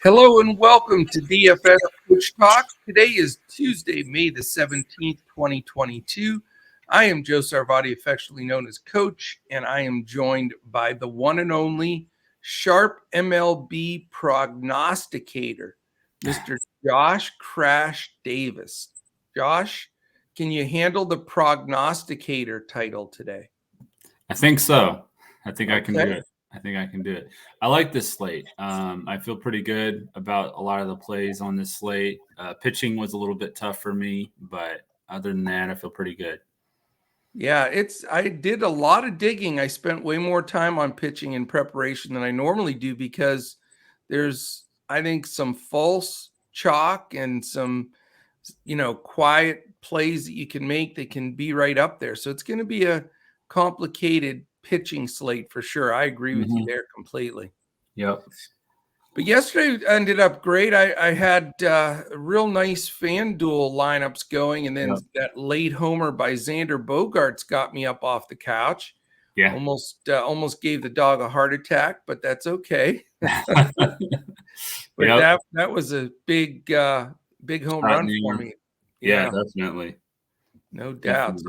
Hello and welcome to DFS Coach Talk. Today is Tuesday, May the 17th, 2022. I am Joe Sarvati, affectionately known as Coach, and I am joined by the one and only sharp MLB prognosticator, Mr. Josh Crash Davis. Josh, can you handle the prognosticator title today? I think so. I think I can do it. I like this slate. I feel pretty good about a lot of the plays on this slate. Pitching was a little bit tough for me, but other than that, I feel pretty good. Yeah, I did a lot of digging. I spent way more time on pitching in preparation than I normally do because there's, I think, some false chalk and some, quiet plays that you can make that can be right up there. So it's going to be a complicated pitching slate for sure. I agree with you there completely. Yep. But yesterday ended up great. I had real nice FanDuel lineups going, and then that late homer by Xander Bogaerts got me up off the couch. Yeah. Almost gave the dog a heart attack, but that's okay. But that was a big home run for me. Yeah, definitely. No doubt.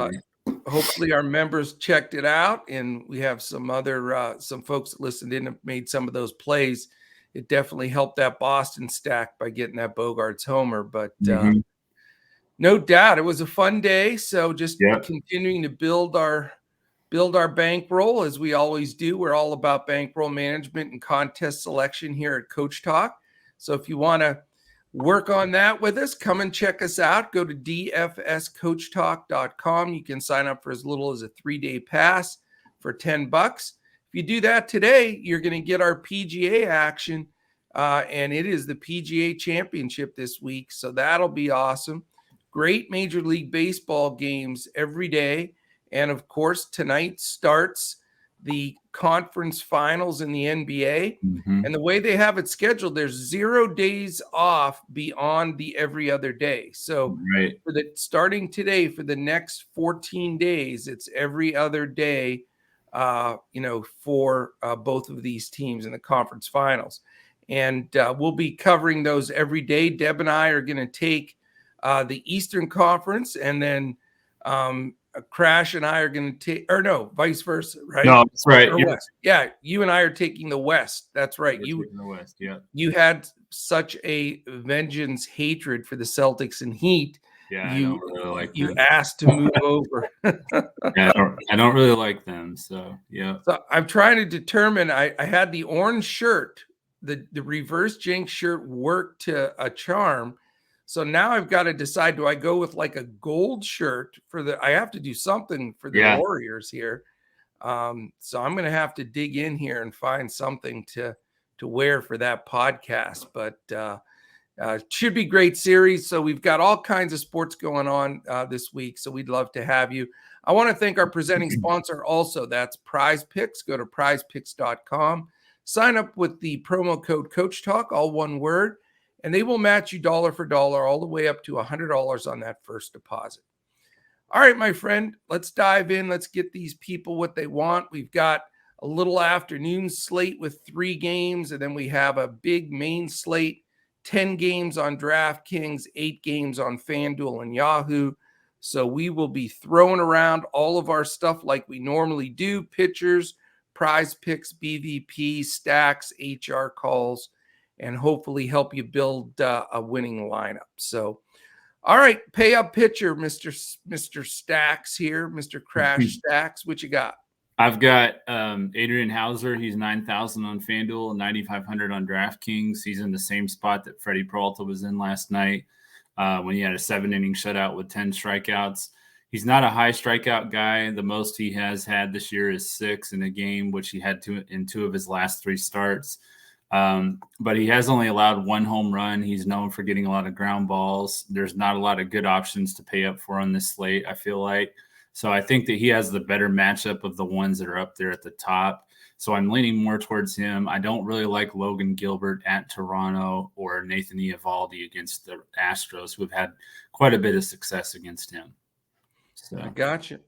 Hopefully our members checked it out, and we have some other some folks that listened in and made some of those plays. It definitely helped that Boston stack by getting that Bogaerts homer, but no doubt it was a fun day. So just continuing to build our bankroll as we always do. We're all about bankroll management and contest selection here at Coach Talk. So if you want to work on that with us, come and check us out. Go to dfscoachtalk.com. You can sign up for as little as a 3-day pass for $10. If you do that today, you're going to get our PGA action, and it is the PGA Championship this week, so that'll be awesome. Great Major League Baseball games every day, and of course, tonight starts the conference finals in the NBA, and the way they have it scheduled, there's 0 days off beyond the every other day. So starting today for the next 14 days, it's every other day. For both of these teams in the conference finals. And we'll be covering those every day. Deb and I are going to take the Eastern Conference, and then Crash and I are going to take, or no, vice versa, right? No, that's right. Yeah, you and I are taking the West. That's right. You the West, You had such a vengeance hatred for the Celtics and Heat. Yeah, I don't really like you them. asked to move over. I don't really like them. So So I'm trying to determine. I had the orange shirt, the reverse jinx shirt worked to a charm. So now I've got to decide: do I go with like a gold shirt for the? I have to do something for the Warriors here. So I'm going to have to dig in here and find something to wear for that podcast. But should be great series. So we've got all kinds of sports going on this week. So we'd love to have you. I want to thank our presenting sponsor also. That's Prizepicks. Go to prizepicks.com. Sign up with the promo code Coach Talk, all one word, and they will match you dollar for dollar all the way up to $100 on that first deposit. All right, my friend, let's dive in. Let's get these people what they want. We've got a little afternoon slate with 3 games, and then we have a big main slate, 10 games on Draftkings, 8 games on FanDuel and Yahoo. So we will be throwing around all of our stuff like we normally do: pitchers, prize picks, BVP, stacks, HR calls, and hopefully help you build a winning lineup. So, all right, pay up pitcher, Mr. Stacks here, Mr. Crash Stacks. What you got? I've got Adrian Hauser. He's 9,000 on FanDuel, 9,500 on DraftKings. He's in the same spot that Freddie Peralta was in last night when he had a 7-inning shutout with 10 strikeouts. He's not a high strikeout guy. The most he has had this year is 6 in a game, which he had in 2 of his last 3 starts. But he has only allowed 1 home run. He's known for getting a lot of ground balls. There's not a lot of good options to pay up for on this slate, I feel like. So I think that he has the better matchup of the ones that are up there at the top. So I'm leaning more towards him. I don't really like Logan Gilbert at Toronto or Nathan Iavaldi against the Astros, who have had quite a bit of success against him. So I got you.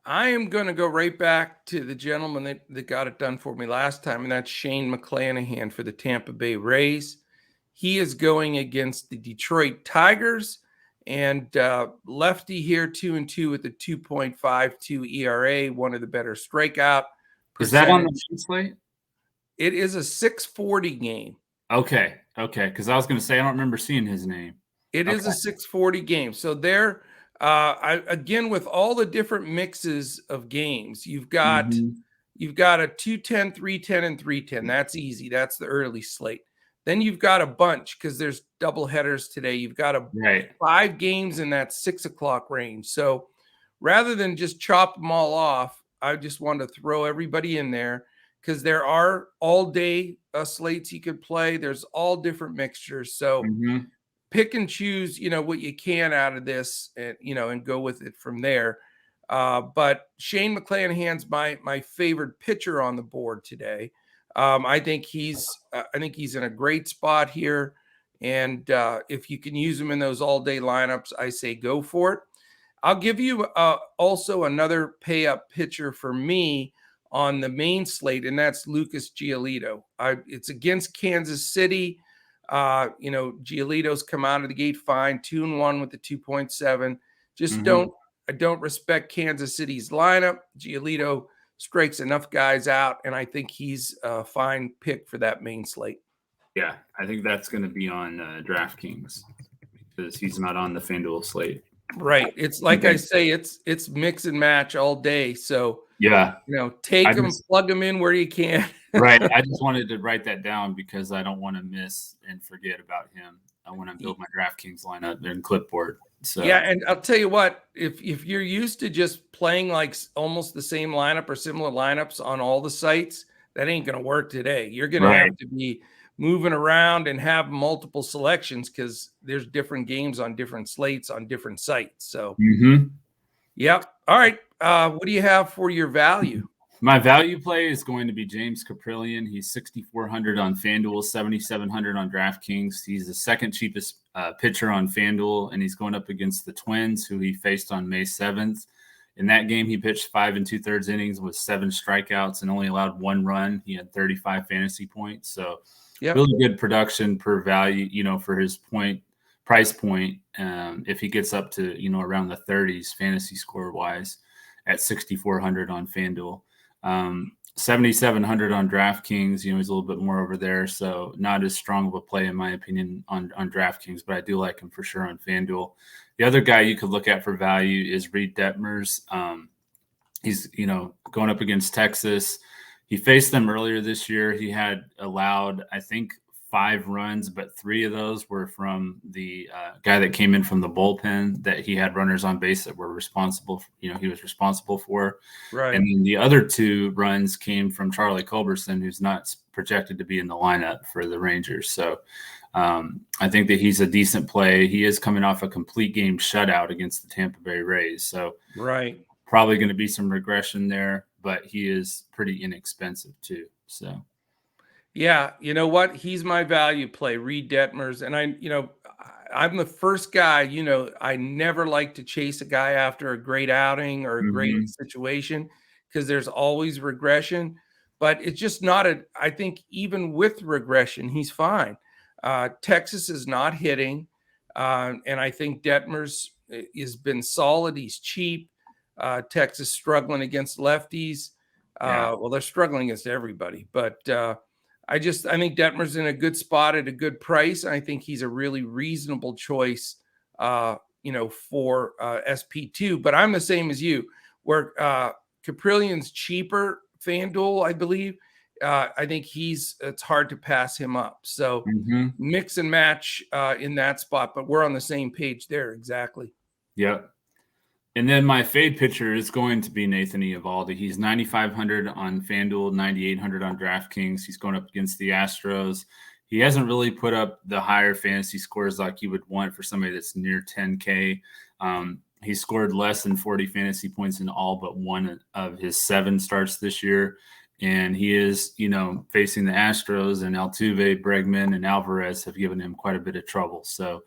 I am going to go right back to the gentleman that got it done for me last time, and that's Shane McClanahan for the Tampa Bay Rays. He is going against the Detroit Tigers, and lefty here 2-2 with a 2.52 ERA, one of the better strikeout Is that on the percentage. main slate? It is a 640 game. Okay. Because I was going to say I don't remember seeing his name. It is a 640 game. So there, again, with all the different mixes of games, you've got a 210, 310, and 310. That's easy. That's the early slate. Then you've got a bunch because there's double headers today. You've got 5 games in that 6 o'clock range. So rather than just chop them all off, I just want to throw everybody in there because there are all day slates you could play. There's all different mixtures. So pick and choose, what you can out of this and, and go with it from there. But Shane McClanahan's my favorite pitcher on the board today. I think he's in a great spot here. And if you can use him in those all day lineups, I say go for it. I'll give you also another pay up pitcher for me on the main slate, and that's Lucas Giolito. It's against Kansas City. Giolito's come out of the gate fine, 2-1 with the 2.7. I don't respect Kansas City's lineup. Giolito strikes enough guys out, and I think he's a fine pick for that main slate. Yeah, I think that's going to be on DraftKings because he's not on the FanDuel slate. Right. It's like I say, it's mix and match all day. So yeah, take them, plug them in where you can. Right. I just wanted to write that down because I don't want to miss and forget about him. I want to build my DraftKings lineup in Clipboard. So yeah, and I'll tell you what, if you're used to just playing like almost the same lineup or similar lineups on all the sites, that ain't going to work today. You're going to have to be moving around and have multiple selections because there's different games on different slates on different sites. So, yep. All right. What do you have for your value? My value play is going to be James Caprillion. He's 6,400 on FanDuel, 7,700 on DraftKings. He's the second cheapest pitcher on FanDuel, and he's going up against the Twins, who he faced on May 7th. In that game, he pitched 5 2/3 innings with 7 strikeouts and only allowed 1 run. He had 35 fantasy points. So really good production per value, for his price point. If he gets up to, around the 30s fantasy score wise at 6,400 on FanDuel. 7,700 on DraftKings, he's a little bit more over there. So not as strong of a play, in my opinion, on DraftKings, but I do like him for sure on FanDuel. The other guy you could look at for value is Reed Detmers. He's, going up against Texas. He faced them earlier this year. He had allowed, I think, 5 runs, but 3 of those were from the guy that came in from the bullpen that he had runners on base that were responsible, he was responsible for. Right. And then the other 2 runs came from Charlie Culberson, who's not projected to be in the lineup for the Rangers. So I think that he's a decent play. He is coming off a complete game shutout against the Tampa Bay Rays. So probably going to be some regression there, but he is pretty inexpensive too. So. Yeah, you know what? He's my value play, Reed Detmers. And I'm the first guy, I never like to chase a guy after a great outing or a great situation because there's always regression. But it's just not I think even with regression, he's fine. Texas is not hitting. And I think Detmers has been solid. He's cheap. Texas struggling against lefties. Well, they're struggling against everybody. But I think Detmer's in a good spot at a good price. I think he's a really reasonable choice, for SP2. But I'm the same as you, where Caprillion's cheaper FanDuel, I believe. I think it's hard to pass him up. So mix and match in that spot. But we're on the same page there. Exactly. Yep. And then my fade pitcher is going to be Nathan Iavaldi. He's 9,500 on FanDuel, 9,800 on DraftKings. He's going up against the Astros. He hasn't really put up the higher fantasy scores like you would want for somebody that's near 10K. He scored less than 40 fantasy points in all but 1 of his 7 starts this year. And he is, facing the Astros, and Altuve, Bregman, and Alvarez have given him quite a bit of trouble. So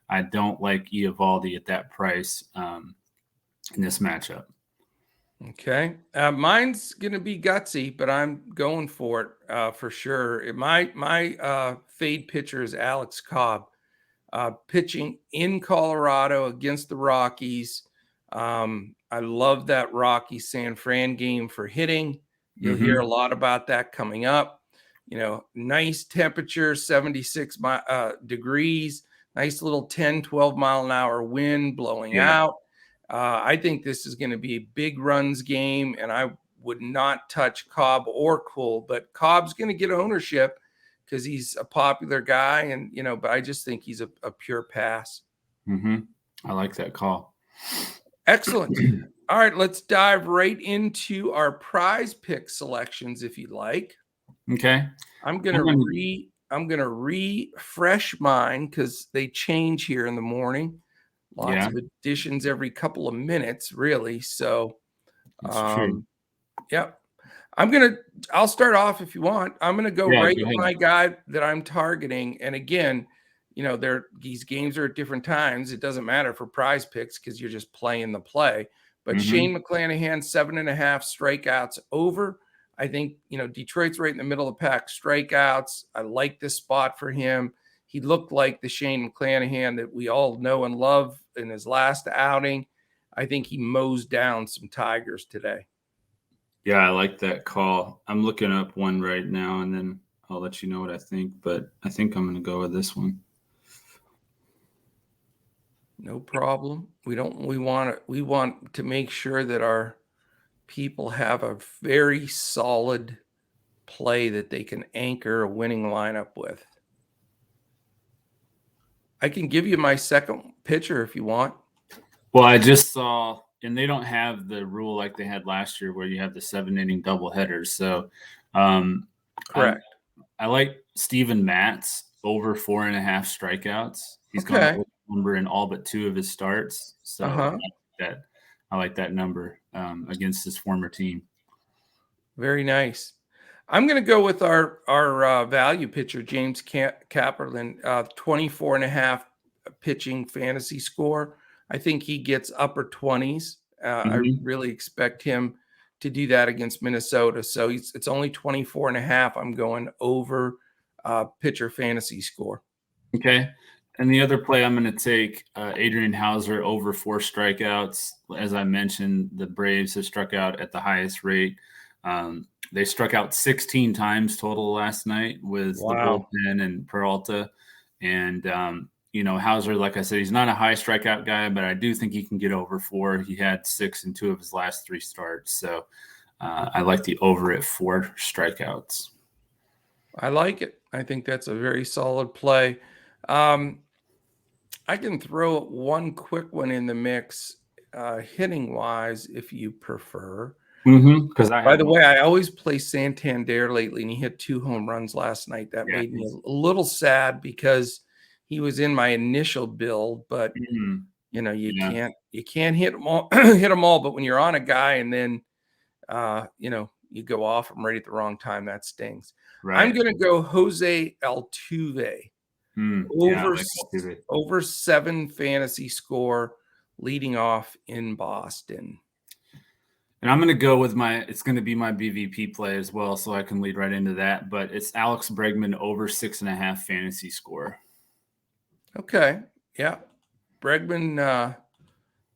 I don't like Iavaldi at that price. In this matchup. Okay. Mine's going to be gutsy, but I'm going for it for sure. My fade pitcher is Alex Cobb, pitching in Colorado against the Rockies. I love that Rocky San Fran game for hitting. You'll hear a lot about that coming up. Nice temperature, 76 degrees, nice little 10, 12 mile an hour wind blowing out. I think this is going to be a big runs game, and I would not touch Cobb or Cole, but Cobb's going to get ownership because he's a popular guy, and but I just think he's a pure pass. I like that call. Excellent. All right, let's dive right into our prize pick selections, if you like. Okay. I'm gonna refresh mine because they change here in the morning. Lots of additions every couple of minutes, really. So, yeah. I'll start off if you want. I'm gonna go right with my guy that I'm targeting. And again, these games are at different times. It doesn't matter for prize picks because you're just playing the play. But Shane McClanahan, 7.5 strikeouts over. I think, Detroit's right in the middle of the pack, strikeouts. I like this spot for him. He looked like the Shane McClanahan that we all know and love in his last outing. I think he mows down some Tigers today. Yeah, I like that call. I'm looking up one right now, and then I'll let you know what I think. But I think I'm going to go with this one. No problem. We want to make sure that our people have a very solid play that they can anchor a winning lineup with. I can give you my second pitcher if you want. Well, I just saw, and they don't have the rule like they had last year where you have the 7-inning doubleheaders. So, correct. I like Steven Matz over 4.5 strikeouts. He's got a number in all but 2 of his starts. So I like that number against his former team. Very nice. I'm going to go with our value pitcher, James Kaplerman, 24.5 pitching fantasy score. I think he gets upper 20s. I really expect him to do that against Minnesota. So it's only 24.5. I'm going over pitcher fantasy score. Okay. And the other play I'm going to take Adrian Hauser over 4 strikeouts. As I mentioned, the Braves have struck out at the highest rate. They struck out 16 times total last night with the bullpen and Peralta. And, Hauser, like I said, he's not a high strikeout guy, but I do think he can get over 4. He had 6 in 2 of his last 3 starts. So I like the over at 4 strikeouts. I like it. I think that's a very solid play. I can throw one quick one in the mix, hitting wise, if you prefer. By the way, I always play Santander lately, and he hit 2 home runs last night. That made me a little sad because he was in my initial build, but you can't hit them all, But when you're on a guy and then you go off him right at the wrong time, that stings. Right. I'm going to go Jose Altuve. Over 7 fantasy score leading off in Boston. And I'm going to go with it's going to be my BVP play as well, so I can lead right into that. But it's Alex Bregman over 6.5 fantasy score. Okay. Yeah. Bregman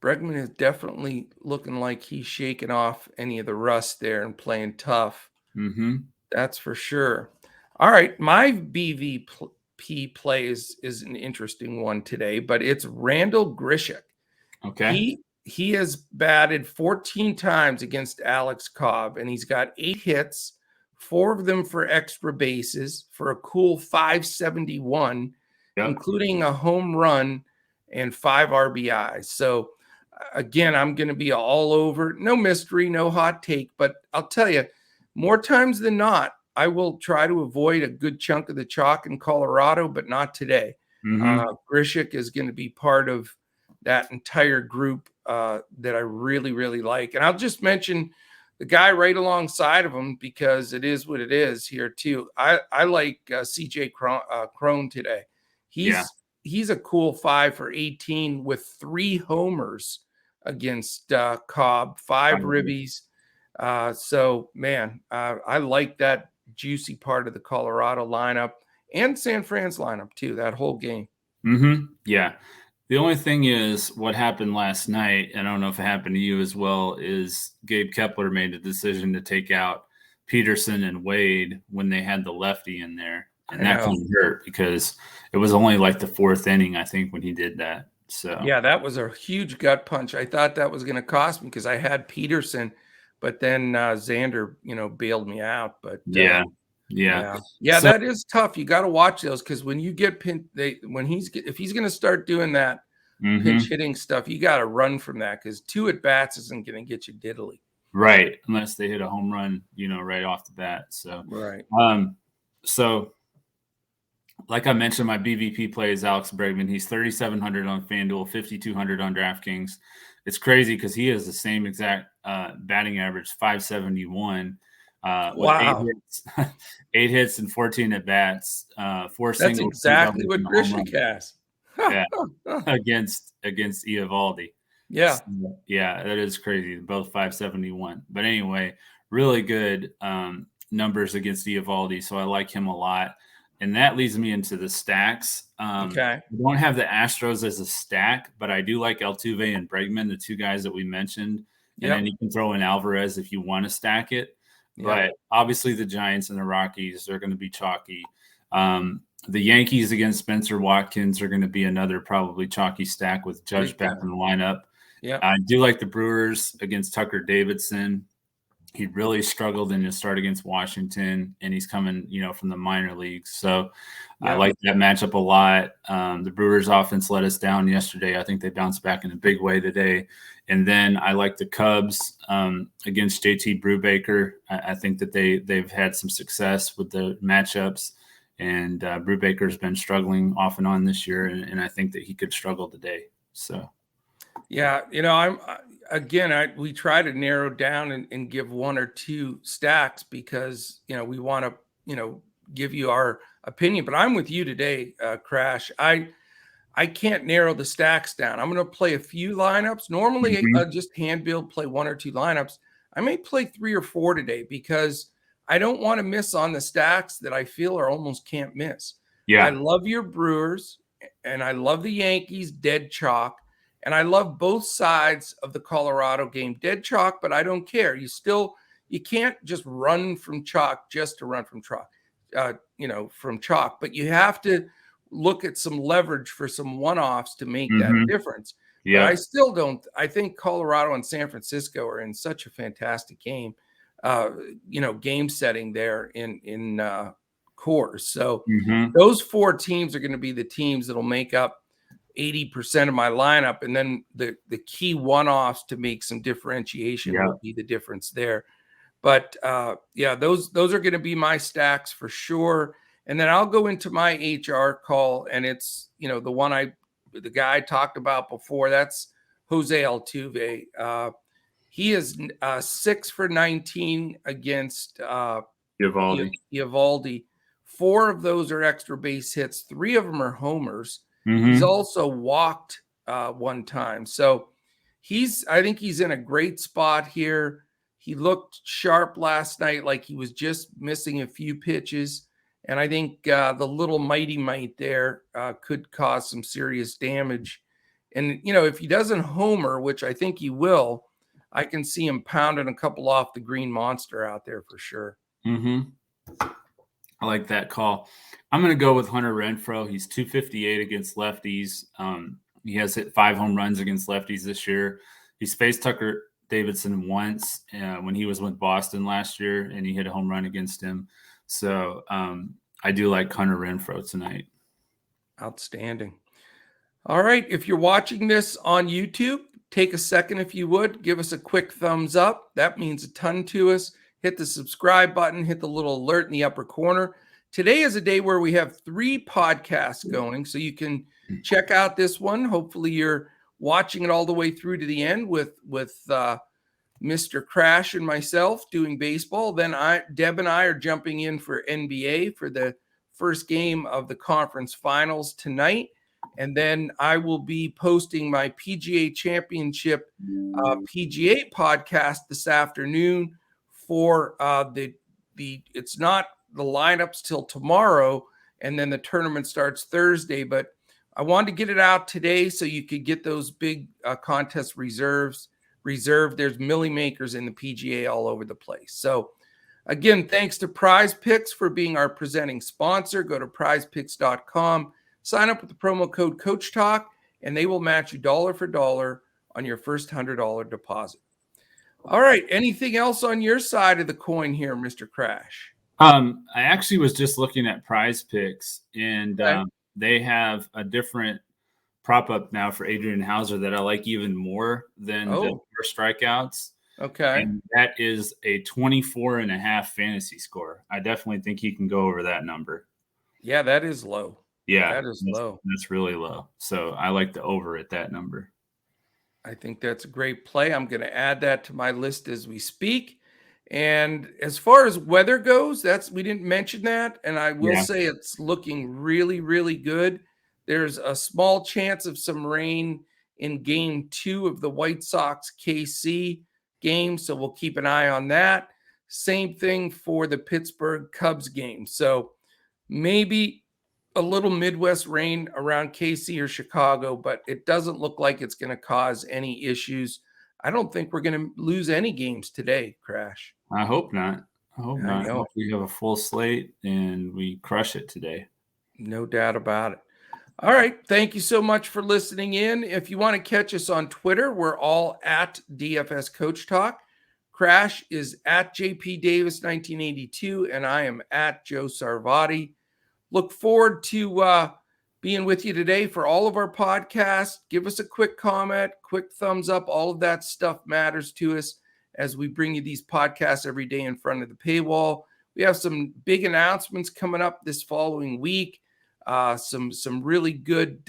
is definitely looking like he's shaking off any of the rust there and playing tough. That's for sure. All right. My BVP play is an interesting one today, but it's Randall Grishik. Okay. He has batted 14 times against Alex Cobb, and he's got 8 hits, 4 of them for extra bases for a cool 571, including a home run and 5 RBIs. So, again, I'm going to be all over. No mystery, no hot take, but I'll tell you, more times than not, I will try to avoid a good chunk of the chalk in Colorado, but not today. Grishik is going to be part of that entire group that I really, really like. And I'll just mention the guy right alongside of him because it is what it is here too. I like CJ Cron today. He's a cool 5 for 18 with 3 homers against Cobb, 5 ribbies. So, man, I like that juicy part of the Colorado lineup and San Fran's lineup, too, that whole game. Yeah. The only thing is what happened last night, and I don't know if it happened to you as well, is Gabe Kepler made a decision to take out Peterson and Wade when they had the lefty in there. And that kind of hurt because it was only like the 4th inning, I think, when he did that. So yeah, that was a huge gut punch. I thought that was going to cost me because I had Peterson, but then Xander, bailed me out. But yeah. So, that is tough. You got to watch those because when you get if he's going to start doing that pinch hitting stuff, you got to run from that because 2 at bats isn't going to get you diddly. Right, unless they hit a home run, right off the bat. So right. So like I mentioned, my BVP play is Alex Bregman. He's 3,700 on FanDuel, 5,200 on DraftKings. It's crazy because he has the same exact batting average, 571. Wow. With 8 hits and 14 at bats, 4 singles. That's exactly what Grishik has. Yeah, against Iavaldi. Yeah. So, yeah, that is crazy. Both 571. But anyway, really good numbers against Iavaldi. So I like him a lot. And that leads me into the stacks. Okay. I don't have the Astros as a stack, but I do like Altuve and Bregman, the 2 guys that we mentioned. And then you can throw in Alvarez if you want to stack it. But obviously the Giants and the Rockies are going to be chalky. The Yankees against Spencer Watkins are going to be another probably chalky stack with Judge back in the lineup. Yeah, I do like the Brewers against Tucker Davidson. He really struggled in his start against Washington, and he's coming, from the minor leagues. So I like that matchup a lot. The Brewers offense let us down yesterday. I think they bounced back in a big way today. And then I like the Cubs against JT Brubaker. I think that they've had some success with the matchups, and Brubaker's been struggling off and on this year, and I think that he could struggle today. So. Yeah, we try to narrow down and give 1 or 2 stacks because we want to give you our opinion. But I'm with you today, Crash. I can't narrow the stacks down. I'm going to play a few lineups. Normally, just hand build, play 1 or 2 lineups. I may play 3 or 4 today because I don't want to miss on the stacks that I feel are almost can't miss. Yeah, I love your Brewers and I love the Yankees dead chalk. And I love both sides of the Colorado game. Dead chalk, but I don't care. You can't just run from chalk just to run from chalk, from chalk. But you have to look at some leverage for some one-offs to make that difference. Yeah. But I still don't. I think Colorado and San Francisco are in such a fantastic game, game setting there in Coors. So those 4 teams are going to be the teams that'll make up 80% of my lineup, and then the key one-offs to make some differentiation will be the difference there. But those are going to be my stacks for sure. And then I'll go into my HR call, and it's the guy I talked about before. That's Jose Altuve. He is 6 for 19 against Iavaldi. 4 of those are extra base hits. 3 of them are homers. He's also walked 1 time. So I think he's in a great spot here. He looked sharp last night, like he was just missing a few pitches. And I think the little mighty might there could cause some serious damage. And, if he doesn't homer, which I think he will, I can see him pounding a couple off the green monster out there for sure. I like that call. I'm going to go with Hunter Renfroe. He's 258 against lefties. He has hit 5 home runs against lefties this year. He's faced Tucker Davidson once when he was with Boston last year, and he hit a home run against him. So I do like Hunter Renfroe tonight. Outstanding. All right. If you're watching this on YouTube, take a second, if you would, give us a quick thumbs up. That means a ton to us. Hit the subscribe button, hit the little alert in the upper corner. Today is a day where we have 3 podcasts going, so you can check out this one. Hopefully you're watching it all the way through to the end with Mr. Crash and myself doing baseball. Then Deb and I are jumping in for NBA for the first game of the conference finals tonight. And then I will be posting my PGA Championship PGA podcast this afternoon for it's not the lineups till tomorrow, and then the tournament starts Thursday. But I wanted to get it out today so you could get those big contest reserved. There's milli makers in the PGA all over the place. So again, thanks to Prizepicks for being our presenting sponsor. Go to prizepicks.com, sign up with the promo code Coach Talk, and they will match you dollar for dollar on your first $100 deposit. All right. Anything else on your side of the coin here, Mr. Crash? I actually was just looking at Prizepicks, and Okay. they have a different prop up now for Adrian Hauser that I like even more than the 4 strikeouts. Okay. And that is a 24.5 fantasy score. I definitely think he can go over that number. Yeah, that is low. Yeah, that is low. That's really low. So I like the over at that number. I think that's a great play. I'm going to add that to my list as we speak. And as far as weather goes, we didn't mention that. And I will say it's looking really, really good. There's a small chance of some rain in game 2 of the White Sox KC game. So we'll keep an eye on that. Same thing for the Pittsburgh Cubs game. So maybe a little Midwest rain around KC or Chicago, but it doesn't look like it's going to cause any issues. I don't think we're going to lose any games today, Crash. I hope not. I hope not. Know. I hope we have a full slate and we crush it today. No doubt about it. All right. Thank you so much for listening in. If you want to catch us on Twitter, we're all at DFS Coach Talk. Crash is at JP Davis 1982, and I am at Joe Sarvati. Look forward to being with you today for all of our podcasts. Give us a quick comment, quick thumbs up. All of that stuff matters to us as we bring you these podcasts every day in front of the paywall. We have some big announcements coming up this following week. Some really good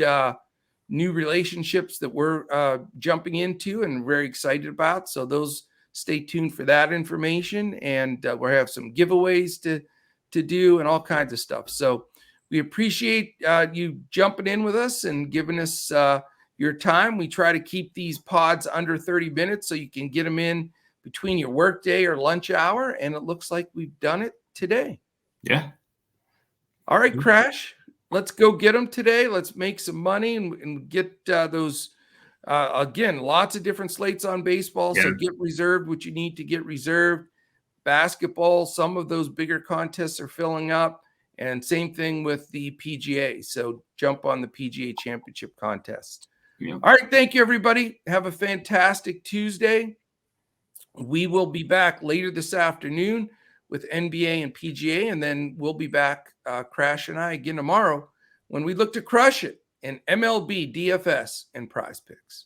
new relationships that we're jumping into and very excited about. So those, stay tuned for that information. And we'll have some giveaways to do and all kinds of stuff. So we appreciate you jumping in with us and giving us your time. We try to keep these pods under 30 minutes so you can get them in between your workday or lunch hour. And it looks like we've done it today. Yeah. All right, Crash, let's go get them today. Let's make some money and get those. Again, lots of different slates on baseball. So get reserved what you need to get reserved. Basketball, some of those bigger contests are filling up. And same thing with the PGA. So jump on the PGA Championship contest. All right. Thank you, everybody. Have a fantastic Tuesday. We will be back later this afternoon with NBA and PGA. And then we'll be back, Crash and I, again tomorrow when we look to crush it in MLB, DFS, and Prizepicks.